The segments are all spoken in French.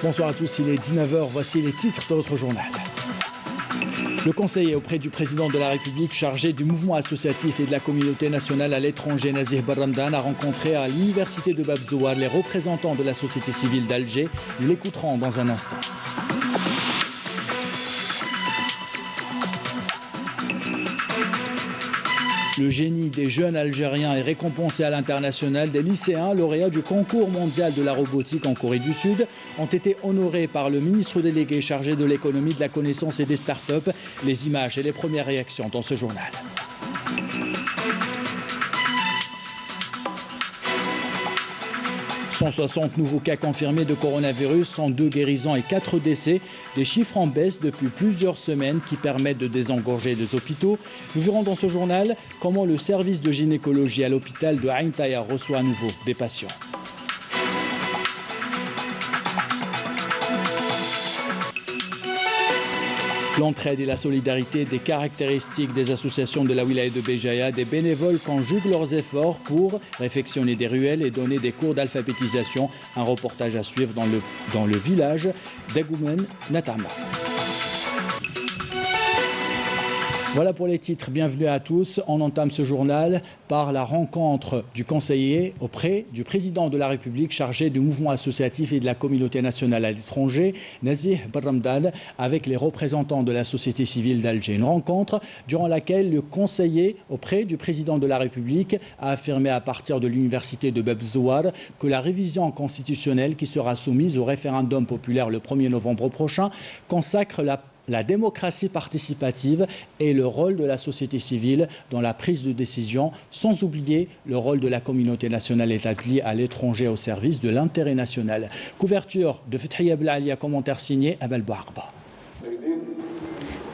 Bonsoir à tous, il est 19h, voici les titres de votre journal. Le conseiller auprès du président de la République chargé du mouvement associatif et de la communauté nationale à l'étranger, Nazih Barramdane, a rencontré à l'université de Bab Zouar les représentants de la société civile d'Alger. Nous l'écouterons dans un instant. Le génie des jeunes Algériens est récompensé à l'international. Des lycéens lauréats du concours mondial de la robotique en Corée du Sud ont été honorés par le ministre délégué chargé de l'économie, de la connaissance et des startups. Les images et les premières réactions dans ce journal. « 160 nouveaux cas confirmés de coronavirus, 102 guérisons et 4 décès. Des chiffres en baisse depuis plusieurs semaines qui permettent de désengorger des hôpitaux. Nous verrons dans ce journal comment le service de gynécologie à l'hôpital de Ain Taïa reçoit à nouveau des patients. L'entraide et la solidarité, des caractéristiques des associations de la wilaya de Béjaïa, des bénévoles conjuguent leurs efforts pour réfectionner des ruelles et donner des cours d'alphabétisation. Un reportage à suivre dans le village d'Agoumen Natama. Voilà pour les titres, bienvenue à tous. On entame ce journal par la rencontre du conseiller auprès du président de la République chargé du mouvement associatif et de la communauté nationale à l'étranger, Nazih Barramdane, avec les représentants de la société civile d'Alger. Une rencontre durant laquelle le conseiller auprès du président de la République a affirmé à partir de l'université de Bab Zouar que la révision constitutionnelle qui sera soumise au référendum populaire le 1er novembre prochain consacre la démocratie participative et le rôle de la société civile dans la prise de décision, sans oublier le rôle de la communauté nationale établie à l'étranger au service de l'intérêt national. Couverture de Fethia Blalia, commentaire signé Abel Bouarba.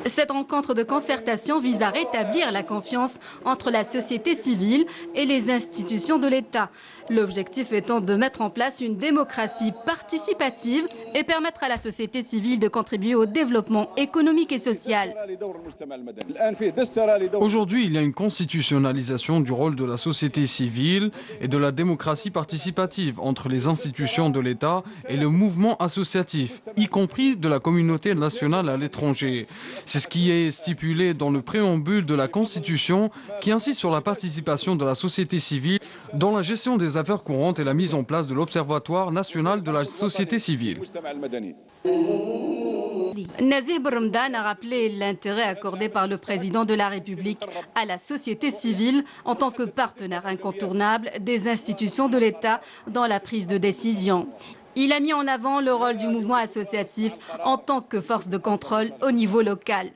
Cette rencontre de concertation vise à rétablir la confiance entre la société civile et les institutions de l'État. L'objectif étant de mettre en place une démocratie participative et permettre à la société civile de contribuer au développement économique et social. Aujourd'hui, il y a une constitutionnalisation du rôle de la société civile et de la démocratie participative entre les institutions de l'État et le mouvement associatif, y compris de la communauté nationale à l'étranger. C'est ce qui est stipulé dans le préambule de la Constitution qui insiste sur la participation de la société civile dans la gestion des affaires courantes et la mise en place de l'Observatoire national de la société civile. Nazih Barramdane a rappelé l'intérêt accordé par le président de la République à la société civile en tant que partenaire incontournable des institutions de l'État dans la prise de décision. Il a mis en avant le rôle du mouvement associatif en tant que force de contrôle au niveau local.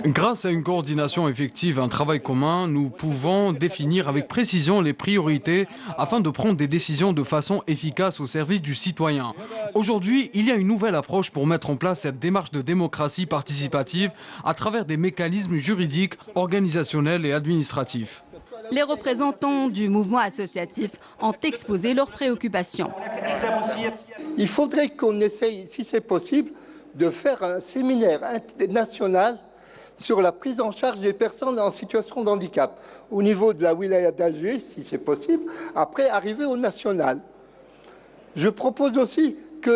Grâce à une coordination effective, un travail commun, nous pouvons définir avec précision les priorités afin de prendre des décisions de façon efficace au service du citoyen. Aujourd'hui, il y a une nouvelle approche pour mettre en place cette démarche de démocratie participative à travers des mécanismes juridiques, organisationnels et administratifs. Les représentants du mouvement associatif ont exposé leurs préoccupations. Il faudrait qu'on essaye, si c'est possible, de faire un séminaire national sur la prise en charge des personnes en situation de handicap au niveau de la wilaya d'Alger, si c'est possible, après arriver au national. Je propose aussi que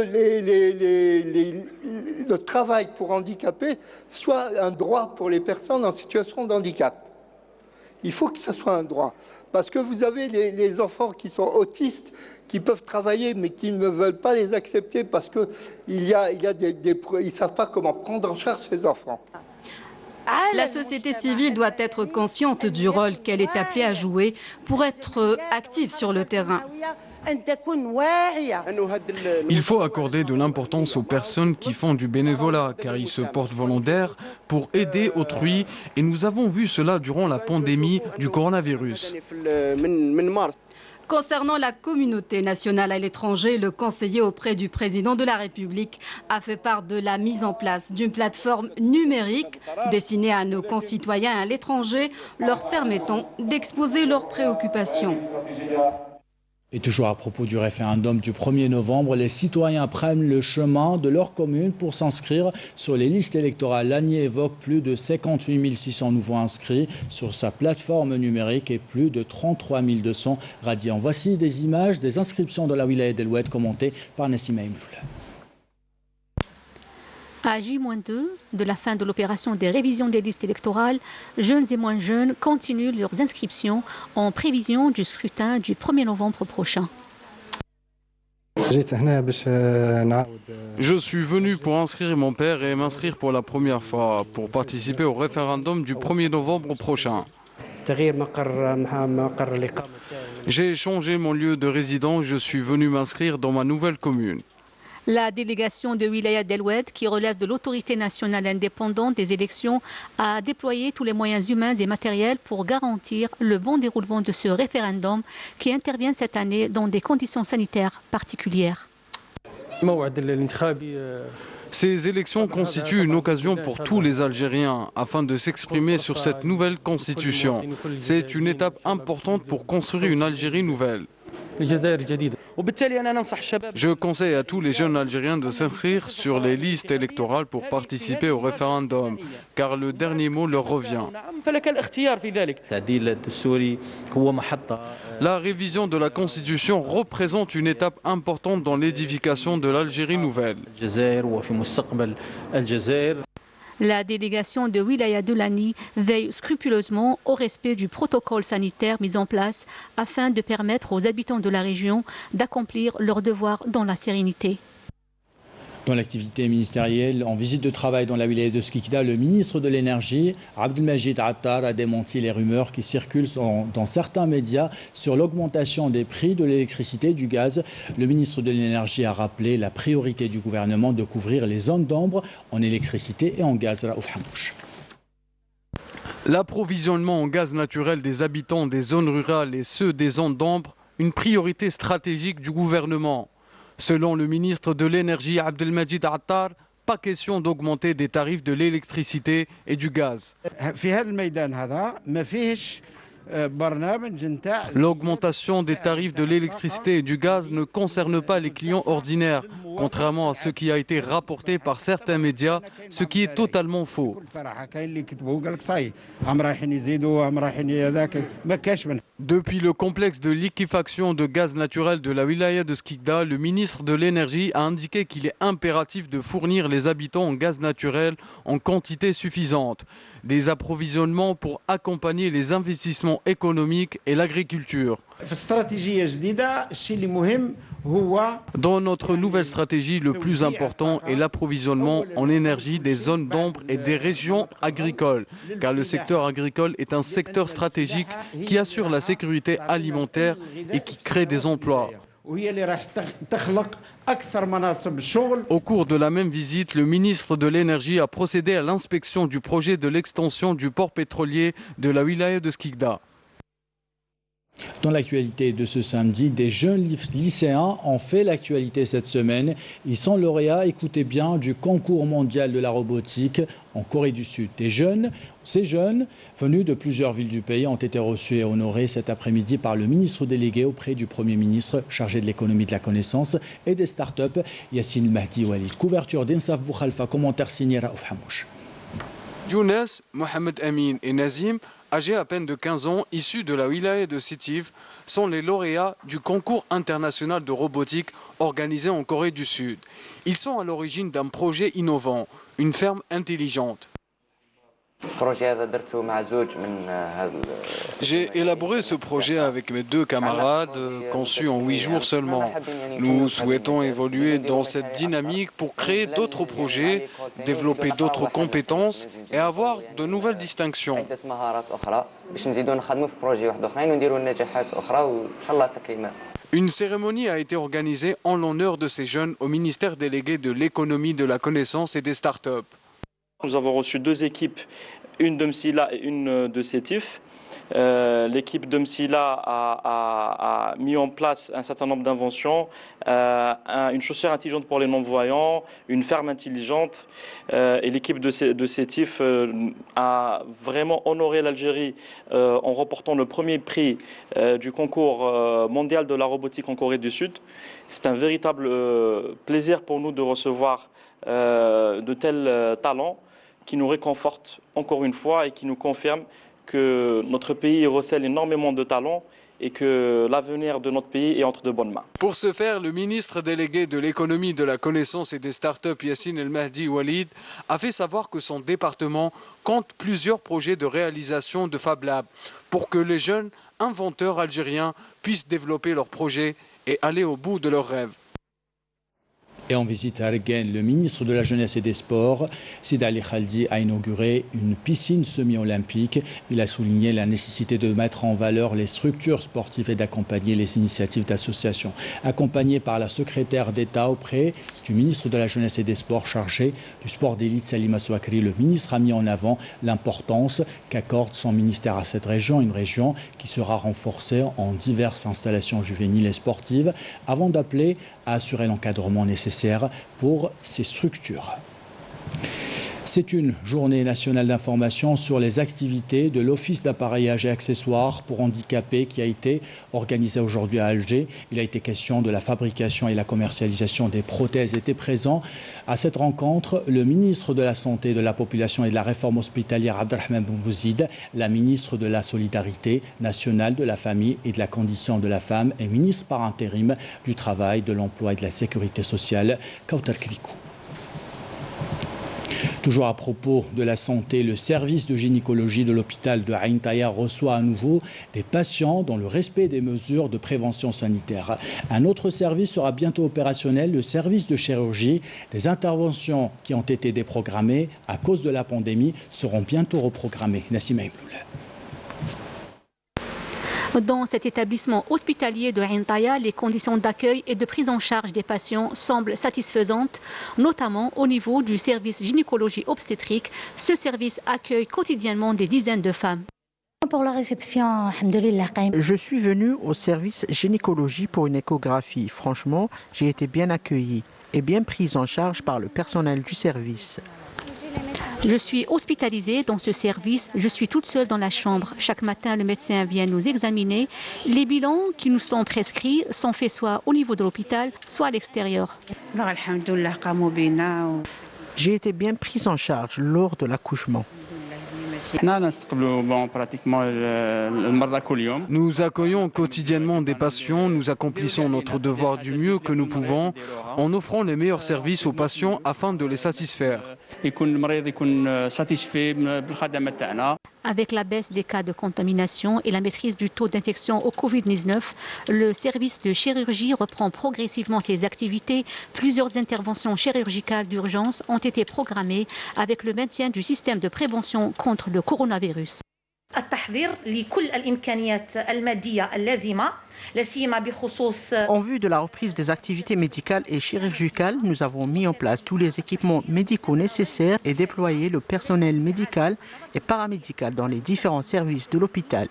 le travail pour handicapés soit un droit pour les personnes en situation de handicap. Il faut que ça soit un droit. Parce que vous avez les enfants qui sont autistes, qui peuvent travailler, mais qui ne veulent pas les accepter parce qu'ils ne savent pas comment prendre en charge ces enfants. La société civile doit être consciente du rôle qu'elle est appelée à jouer pour être active sur le terrain. Il faut accorder de l'importance aux personnes qui font du bénévolat, car ils se portent volontaires pour aider autrui, et nous avons vu cela durant la pandémie du coronavirus. Concernant la communauté nationale à l'étranger, le conseiller auprès du président de la République a fait part de la mise en place d'une plateforme numérique destinée à nos concitoyens à l'étranger, leur permettant d'exposer leurs préoccupations. Et toujours à propos du référendum du 1er novembre, les citoyens prennent le chemin de leur commune pour s'inscrire sur les listes électorales. L'ANI évoque plus de 58 600 nouveaux inscrits sur sa plateforme numérique et plus de 33 200 radiants. Voici des images des inscriptions de la wilaya d'El Oued commentées par Nassima Imloula. À J-2 de la fin de l'opération des révisions des listes électorales, jeunes et moins jeunes continuent leurs inscriptions en prévision du scrutin du 1er novembre prochain. Je suis venu pour inscrire mon père et m'inscrire pour la première fois pour participer au référendum du 1er novembre prochain. J'ai changé mon lieu de résidence, je suis venu m'inscrire dans ma nouvelle commune. La délégation de Wilaya d'El Oued, qui relève de l'autorité nationale indépendante des élections, a déployé tous les moyens humains et matériels pour garantir le bon déroulement de ce référendum qui intervient cette année dans des conditions sanitaires particulières. Ces élections constituent une occasion pour tous les Algériens afin de s'exprimer sur cette nouvelle constitution. C'est une étape importante pour construire une Algérie nouvelle. Je conseille à tous les jeunes Algériens de s'inscrire sur les listes électorales pour participer au référendum, car le dernier mot leur revient. La révision de la Constitution représente une étape importante dans l'édification de l'Algérie nouvelle. La délégation de Wilaya de Lani veille scrupuleusement au respect du protocole sanitaire mis en place afin de permettre aux habitants de la région d'accomplir leurs devoirs dans la sérénité. Dans l'activité ministérielle, en visite de travail dans la wilaya de Skikda, le ministre de l'Énergie, Abdelmajid Attar, a démenti les rumeurs qui circulent dans certains médias sur l'augmentation des prix de l'électricité et du gaz. Le ministre de l'Énergie a rappelé la priorité du gouvernement de couvrir les zones d'ombre en électricité et en gaz. Raouf Hamouche. L'approvisionnement en gaz naturel des habitants des zones rurales et ceux des zones d'ombre, une priorité stratégique du gouvernement. Selon le ministre de l'Énergie Abdelmajid Attar, pas question d'augmenter des tarifs de l'électricité et du gaz. L'augmentation des tarifs de l'électricité et du gaz ne concerne pas les clients ordinaires, contrairement à ce qui a été rapporté par certains médias, ce qui est totalement faux. Depuis le complexe de liquéfaction de gaz naturel de la wilaya de Skikda, le ministre de l'Énergie a indiqué qu'il est impératif de fournir les habitants en gaz naturel en quantité suffisante. Des approvisionnements pour accompagner les investissements économiques et l'agriculture. Dans notre nouvelle stratégie, le plus important est l'approvisionnement en énergie des zones d'ombre et des régions agricoles, car le secteur agricole est un secteur stratégique qui assure la sécurité alimentaire et qui crée des emplois. Au cours de la même visite, le ministre de l'Énergie a procédé à l'inspection du projet de l'extension du port pétrolier de la wilaya de Skikda. Dans l'actualité de ce samedi, des jeunes lycéens ont fait l'actualité cette semaine. Ils sont lauréats, écoutez bien, du concours mondial de la robotique en Corée du Sud. Ces jeunes, venus de plusieurs villes du pays, ont été reçus et honorés cet après-midi par le ministre délégué auprès du Premier ministre chargé de l'économie de la connaissance et des startups, Yassine Mahdi Walid. Couverture d'Insaf Boukhalfa, commentaire signé Raouf Hamouche. Younes, Mohamed Amin et Nazim, âgés à peine de 15 ans, issus de la wilaya de Sétif, sont les lauréats du concours international de robotique organisé en Corée du Sud. Ils sont à l'origine d'un projet innovant, une ferme intelligente. J'ai élaboré ce projet avec mes 2 camarades, conçu en 8 jours seulement. Nous souhaitons évoluer dans cette dynamique pour créer d'autres projets, développer d'autres compétences et avoir de nouvelles distinctions. Une cérémonie a été organisée en l'honneur de ces jeunes au ministère délégué de l'économie, de la connaissance et des startups. Nous avons reçu 2 équipes, une de Msila et une de Sétif. L'équipe de Msila a mis en place un certain nombre d'inventions, une chaussure intelligente pour les non-voyants, une ferme intelligente, et l'équipe de Sétif a vraiment honoré l'Algérie en remportant le premier prix du concours mondial de la robotique en Corée du Sud. C'est un véritable plaisir pour nous de recevoir de tels talents qui nous réconfortent encore une fois et qui nous confirment que notre pays recèle énormément de talents et que l'avenir de notre pays est entre de bonnes mains. Pour ce faire, le ministre délégué de l'économie, de la connaissance et des startups, Yassine El Mahdi Walid, a fait savoir que son département compte plusieurs projets de réalisation de Fab Lab pour que les jeunes inventeurs algériens puissent développer leurs projets et aller au bout de leurs rêves. Et en visite à Arguen, le ministre de la Jeunesse et des Sports, Sid Ali Khaldi, a inauguré une piscine semi-olympique. Il a souligné la nécessité de mettre en valeur les structures sportives et d'accompagner les initiatives d'associations. Accompagné par la secrétaire d'État auprès du ministre de la Jeunesse et des Sports chargé du sport d'élite Salima Souakri, le ministre a mis en avant l'importance qu'accorde son ministère à cette région, une région qui sera renforcée en diverses installations juvéniles et sportives, avant d'appeler à assurer l'encadrement nécessaire pour ces structures. C'est une journée nationale d'information sur les activités de l'Office d'appareillage et accessoires pour handicapés qui a été organisée aujourd'hui à Alger. Il a été question de la fabrication et la commercialisation des prothèses. Était présent à cette rencontre le ministre de la Santé, de la Population et de la Réforme hospitalière Abdelrahman Boubouzid, la ministre de la Solidarité nationale, de la Famille et de la Condition de la Femme et ministre par intérim du Travail, de l'Emploi et de la Sécurité sociale, Kautar Krikou. Toujours à propos de la santé, le service de gynécologie de l'hôpital de Ain Taïa reçoit à nouveau des patients dans le respect des mesures de prévention sanitaire. Un autre service sera bientôt opérationnel, le service de chirurgie. Des interventions qui ont été déprogrammées à cause de la pandémie seront bientôt reprogrammées. Nassima Ibloul. Dans cet établissement hospitalier de Ain Taïa, les conditions d'accueil et de prise en charge des patients semblent satisfaisantes, notamment au niveau du service gynécologie obstétrique. Ce service accueille quotidiennement des dizaines de femmes. Pour la réception, je suis venu au service gynécologie pour une échographie. Franchement, j'ai été bien accueilli et bien prise en charge par le personnel du service. Je suis hospitalisée dans ce service. Je suis toute seule dans la chambre. Chaque matin, le médecin vient nous examiner. Les bilans qui nous sont prescrits sont faits soit au niveau de l'hôpital, soit à l'extérieur. J'ai été bien prise en charge lors de l'accouchement. Nous accueillons quotidiennement des patients, nous accomplissons notre devoir du mieux que nous pouvons en offrant les meilleurs services aux patients afin de les satisfaire. Avec la baisse des cas de contamination et la maîtrise du taux d'infection au Covid-19, le service de chirurgie reprend progressivement ses activités. Plusieurs interventions chirurgicales d'urgence ont été programmées avec le maintien du système de prévention contre le coronavirus. En vue de la reprise des activités médicales et chirurgicales, nous avons mis en place tous les équipements médicaux nécessaires et déployé le personnel médical et paramédical dans les différents services de l'hôpital.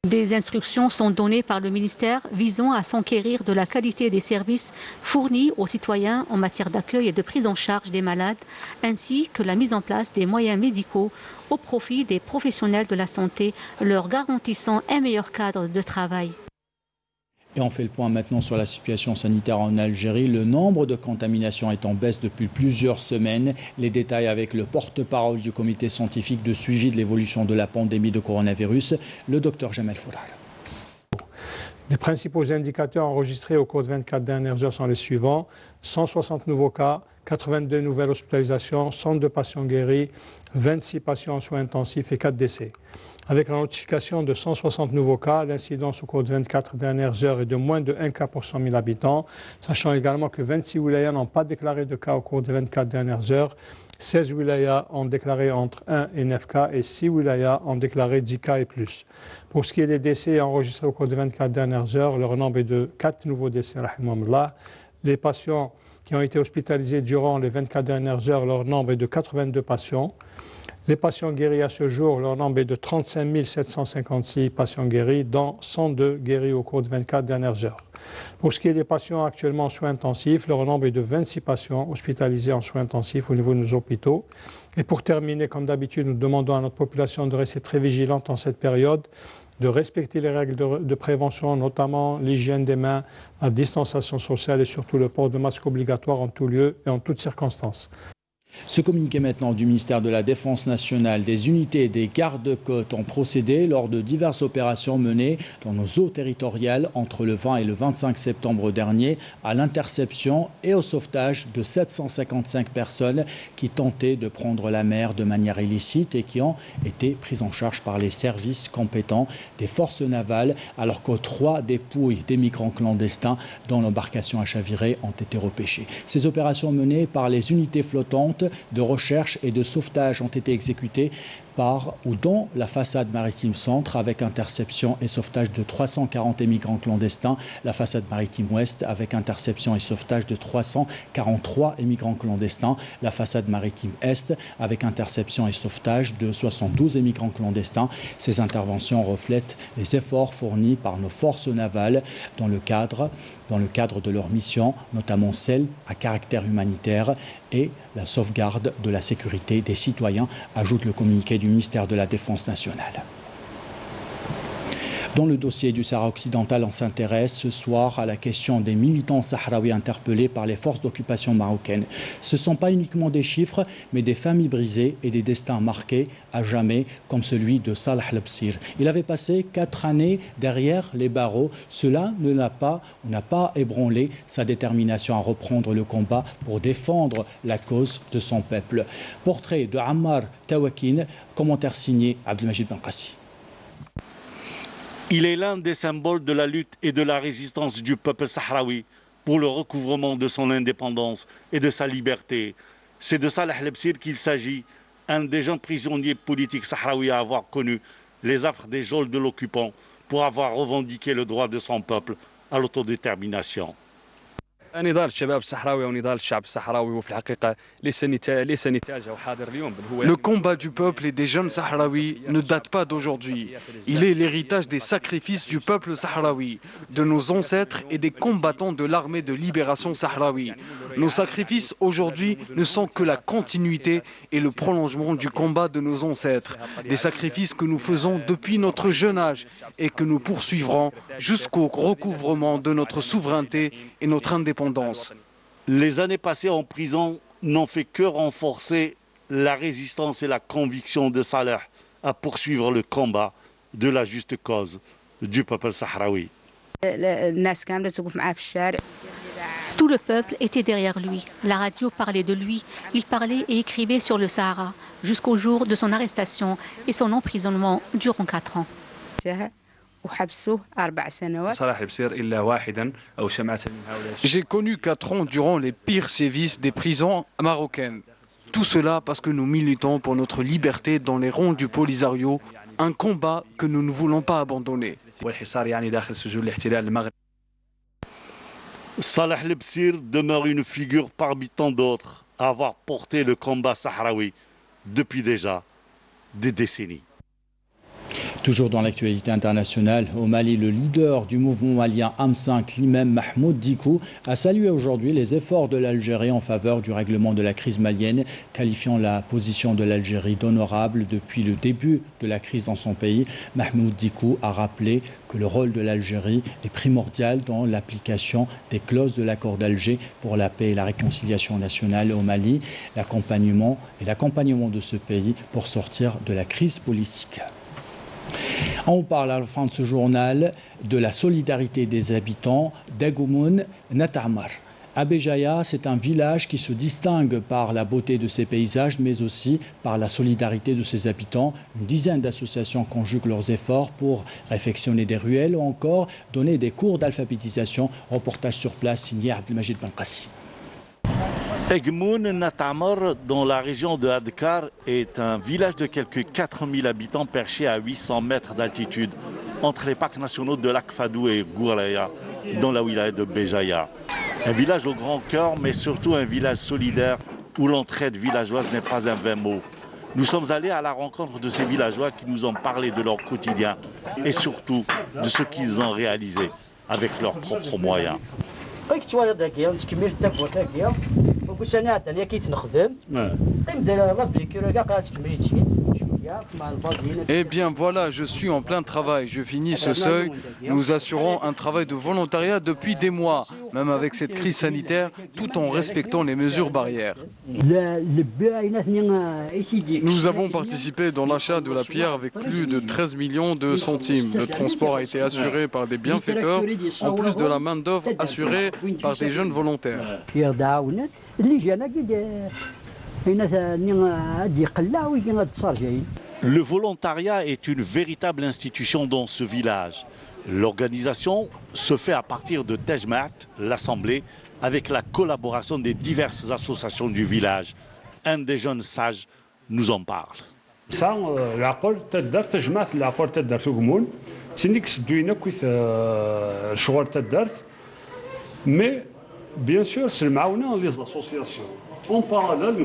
Des instructions sont données par le ministère visant à s'enquérir de la qualité des services fournis aux citoyens en matière d'accueil et de prise en charge des malades, ainsi que la mise en place des moyens médicaux au profit des professionnels de la santé, leur garantissant un meilleur cadre de travail. Et on fait le point maintenant sur la situation sanitaire en Algérie. Le nombre de contaminations est en baisse depuis plusieurs semaines. Les détails avec le porte-parole du comité scientifique de suivi de l'évolution de la pandémie de coronavirus, le docteur Jamel Fourar. Les principaux indicateurs enregistrés au cours de 24 dernières heures sont les suivants. 160 nouveaux cas, 82 nouvelles hospitalisations, 102 patients guéris, 26 patients en soins intensifs et 4 décès. Avec la notification de 160 nouveaux cas, l'incidence au cours de 24 dernières heures est de moins de 1 cas pour 100 000 habitants, sachant également que 26 wilayas n'ont pas déclaré de cas au cours de 24 dernières heures, 16 wilayas ont déclaré entre 1 et 9 cas et 6 wilayas ont déclaré 10 cas et plus. Pour ce qui est des décès enregistrés au cours de 24 dernières heures, leur nombre est de 4 nouveaux décès, rahimahullah. Les patients qui ont été hospitalisés durant les 24 dernières heures. Leur nombre est de 82 patients. Les patients guéris à ce jour, leur nombre est de 35 756 patients guéris, dont 102 guéris au cours des 24 dernières heures. Pour ce qui est des patients actuellement en soins intensifs, leur nombre est de 26 patients hospitalisés en soins intensifs au niveau de nos hôpitaux. Et pour terminer, comme d'habitude, nous demandons à notre population de rester très vigilante en cette période, de respecter les règles de prévention, notamment l'hygiène des mains, la distanciation sociale et surtout le port de masque obligatoire en tout lieu et en toutes circonstances. Ce communiqué maintenant du ministère de la Défense nationale, des unités des gardes-côtes ont procédé lors de diverses opérations menées dans nos eaux territoriales entre le 20 et le 25 septembre dernier à l'interception et au sauvetage de 755 personnes qui tentaient de prendre la mer de manière illicite et qui ont été prises en charge par les services compétents des forces navales alors que 3 dépouilles des migrants clandestins dont l'embarcation a chaviré ont été repêchées. Ces opérations menées par les unités flottantes de recherche et de sauvetage ont été exécutées par ou dans la façade maritime centre avec interception et sauvetage de 340 migrants clandestins, la façade maritime ouest avec interception et sauvetage de 343 migrants clandestins, la façade maritime est avec interception et sauvetage de 72 migrants clandestins. Ces interventions reflètent les efforts fournis par nos forces navales dans le cadre de leur mission, notamment celle à caractère humanitaire et la sauvegarde de la sécurité des citoyens, ajoute le communiqué du ministère de la Défense nationale. Dans le dossier du Sahara occidental, on s'intéresse ce soir à la question des militants sahraouis interpellés par les forces d'occupation marocaines. Ce ne sont pas uniquement des chiffres, mais des familles brisées et des destins marqués à jamais, comme celui de Salah Lebsir. Il avait passé 4 années derrière les barreaux. Cela n'a pas ébranlé sa détermination à reprendre le combat pour défendre la cause de son peuple. Portrait de Ammar Tawakin, commentaire signé Abdelmajid Benkassi. Il est l'un des symboles de la lutte et de la résistance du peuple sahraoui pour le recouvrement de son indépendance et de sa liberté. C'est de Salah Lebsir qu'il s'agit, un des jeunes prisonniers politiques sahraouis à avoir connu les affres des geôles de l'occupant pour avoir revendiqué le droit de son peuple à l'autodétermination. Le combat du peuple et des jeunes sahraouis ne date pas d'aujourd'hui. Il est l'héritage des sacrifices du peuple sahraoui, de nos ancêtres et des combattants de l'armée de libération sahraoui. Nos sacrifices aujourd'hui ne sont que la continuité et le prolongement du combat de nos ancêtres. Des sacrifices que nous faisons depuis notre jeune âge et que nous poursuivrons jusqu'au recouvrement de notre souveraineté et notre indépendance. Les années passées en prison n'ont fait que renforcer la résistance et la conviction de Salah à poursuivre le combat de la juste cause du peuple sahraoui. Tout le peuple était derrière lui. La radio parlait de lui. Il parlait et écrivait sur le Sahara jusqu'au jour de son arrestation et son emprisonnement durant 4 ans. J'ai connu 4 ans durant les pires sévices des prisons marocaines. Tout cela parce que nous militons pour notre liberté dans les rangs du Polisario, un combat que nous ne voulons pas abandonner. Salah Lebsir demeure une figure parmi tant d'autres à avoir porté le combat sahraoui depuis déjà des décennies. Toujours dans l'actualité internationale, au Mali, le leader du mouvement malien AM5, l'imam Mahmoud Dikou, a salué aujourd'hui les efforts de l'Algérie en faveur du règlement de la crise malienne, qualifiant la position de l'Algérie d'honorable depuis le début de la crise dans son pays. Mahmoud Dikou a rappelé que le rôle de l'Algérie est primordial dans l'application des clauses de l'accord d'Alger pour la paix et la réconciliation nationale au Mali, l'accompagnement de ce pays pour sortir de la crise politique. On parle à la fin de ce journal de la solidarité des habitants d'Agoumoun Natamar. Abéjaïa, c'est un village qui se distingue par la beauté de ses paysages, mais aussi par la solidarité de ses habitants. Une dizaine d'associations conjuguent leurs efforts pour réfectionner des ruelles ou encore donner des cours d'alphabétisation. Reportage sur place signé Abdelmajid Benkassi. Agoumoun Natamar, dans la région de Adkar, est un village de quelques 4000 habitants perché à 800 mètres d'altitude entre les parcs nationaux de Lac Fadou et Gouraya, dans la wilaya de Béjaïa. Un village au grand cœur, mais surtout un village solidaire où l'entraide villageoise n'est pas un vain mot. Nous sommes allés à la rencontre de ces villageois qui nous ont parlé de leur quotidien et surtout de ce qu'ils ont réalisé avec leurs propres moyens. Eh bien voilà, je suis en plein travail, je finis ce seuil. Nous assurons un travail de volontariat depuis des mois, même avec cette crise sanitaire, tout en respectant les mesures barrières. Nous avons participé dans l'achat de la pierre avec plus de 13 millions de centimes. Le transport a été assuré par des bienfaiteurs, en plus de la main-d'œuvre assurée par des jeunes volontaires. Le volontariat est une véritable institution dans ce village. L'organisation se fait à partir de Tejmaat, l'assemblée, avec la collaboration des diverses associations du village. Un des jeunes sages nous en parle. Mais bien sûr, c'est le maouna les associations. En parallèle,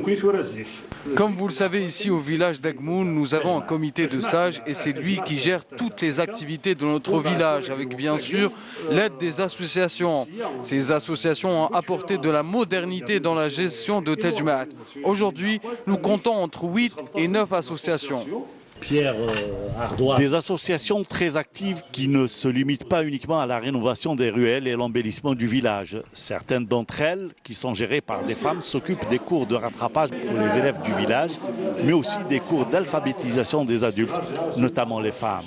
comme vous le savez, ici au village d'Agmoun, nous avons un comité de sages et c'est lui qui gère toutes les activités de notre village, avec bien sûr l'aide des associations. Ces associations ont apporté de la modernité dans la gestion de Tejmaat. Aujourd'hui, nous comptons entre 8 et 9 associations. Des associations très actives qui ne se limitent pas uniquement à la rénovation des ruelles et l'embellissement du village. Certaines d'entre elles, qui sont gérées par des femmes, s'occupent des cours de rattrapage pour les élèves du village, mais aussi des cours d'alphabétisation des adultes, notamment les femmes.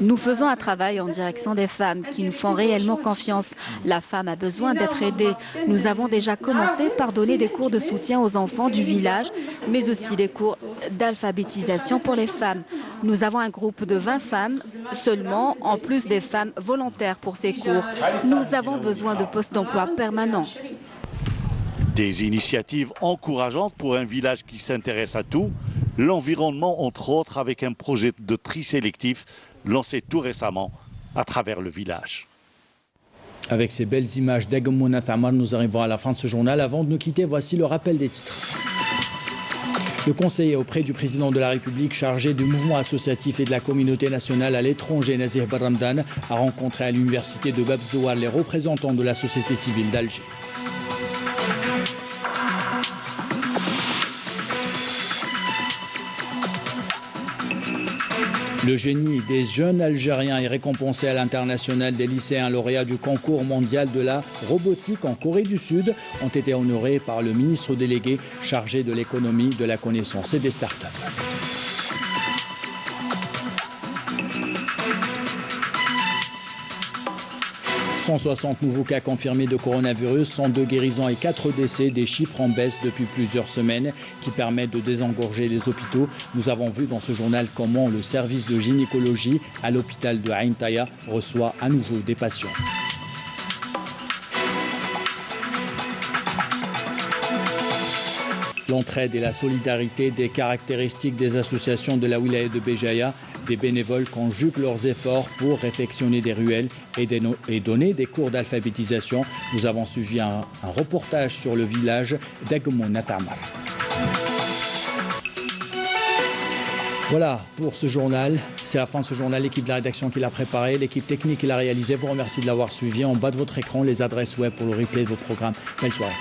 Nous faisons un travail en direction des femmes qui nous font réellement confiance. La femme a besoin d'être aidée. Nous avons déjà commencé par donner des cours de soutien aux enfants du village, mais aussi des cours d'alphabétisation pour les femmes. Nous avons un groupe de 20 femmes seulement, en plus des femmes volontaires pour ces cours. Nous avons besoin de postes d'emploi permanents. Des initiatives encourageantes pour un village qui s'intéresse à tout. L'environnement, entre autres, avec un projet de tri sélectif lancé tout récemment à travers le village. Avec ces belles images d'Agmoun Athamar, nous arrivons à la fin de ce journal. Avant de nous quitter, voici le rappel des titres. Le conseiller auprès du président de la République chargé du mouvement associatif et de la communauté nationale à l'étranger, Nazir Barramdan, a rencontré à l'université de Bab Zouar les représentants de la société civile d'Alger. Le génie des jeunes Algériens est récompensé à l'international. Des lycéens lauréats du concours mondial de la robotique en Corée du Sud ont été honorés par le ministre délégué chargé de l'économie, de la connaissance et des startups. « 160 nouveaux cas confirmés de coronavirus, 102 guérisons et 4 décès, des chiffres en baisse depuis plusieurs semaines qui permettent de désengorger les hôpitaux. Nous avons vu dans ce journal comment le service de gynécologie à l'hôpital de Ain Taya reçoit à nouveau des patients. L'entraide et la solidarité, des caractéristiques des associations de la wilaya de Béjaïa. Des bénévoles conjuguent leurs efforts pour réfectionner des ruelles et donner des cours d'alphabétisation. Nous avons suivi un reportage sur le village d'Agmoun Athamar. Voilà pour ce journal. C'est la fin de ce journal. L'équipe de la rédaction qui l'a préparé, l'équipe technique qui l'a réalisé vous remercie de l'avoir suivi. En bas de votre écran, les adresses web pour le replay de vos programmes. Belle soirée.